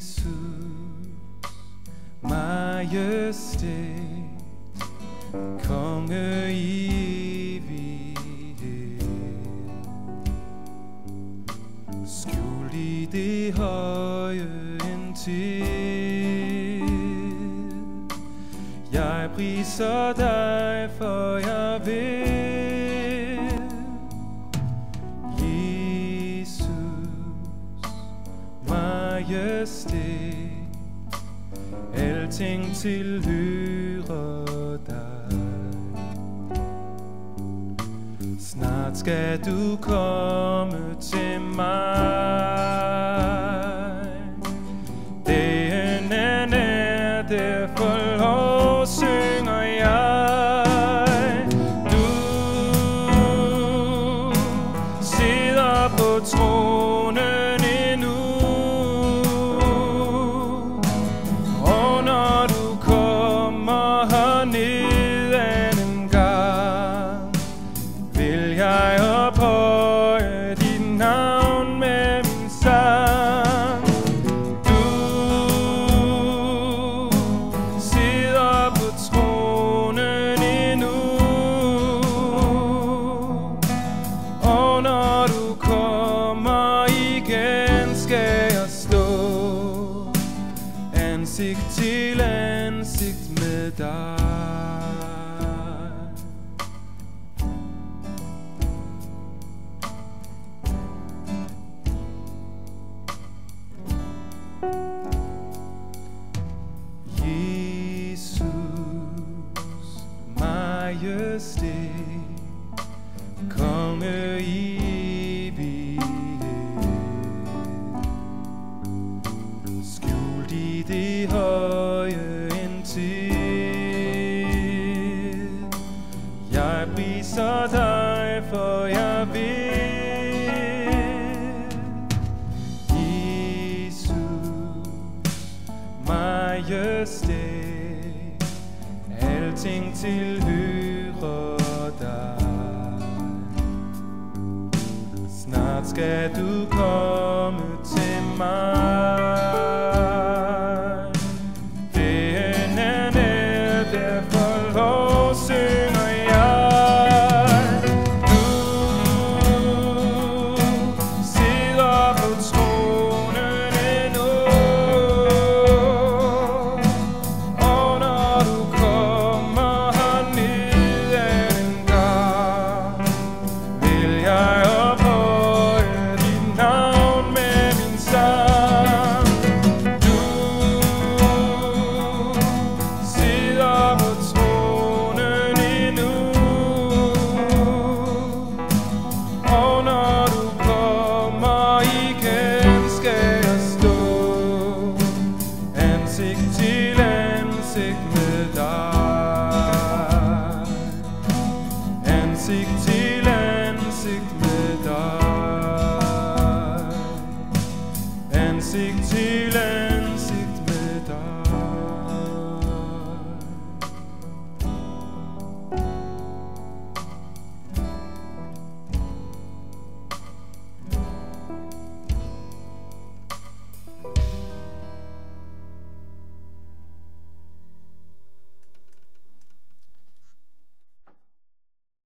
Jesus, majestæt, konge i evighed, skjult i det høje indtil. Jeg priser dig, for jeg vil, Jesus, majestæt, alting tilhører dig. Snart skal du komme til mig. Dagen er nær, derfor lovsynger jeg. Du sidder på tronen endnu, og når du kommer herned anden gang, vil jeg ophøje dit navn med min sang. Du sidder på tronen endnu, og når du kommer igen, skal jeg stå ansigt til ansigt med dig. Jesus, majestæt, konge i evighed, skjult i det høje indtil. Jeg priser dig, for jeg vil, Jesus, majestæt, alting tilhører dig. Snart skal du komme til mig. Dagen er nær, derfor lovsynger jeg. Du sidder på tronen endnu, og når du kommer herned anden gang, vil jeg ophøje dit navn med min sang. Du sidder på tronen endnu, og når du kommer igen, skal jeg stå ansigt til ansigt med dig. Ansigt til ansigt med dig. Ansigt til ansigt.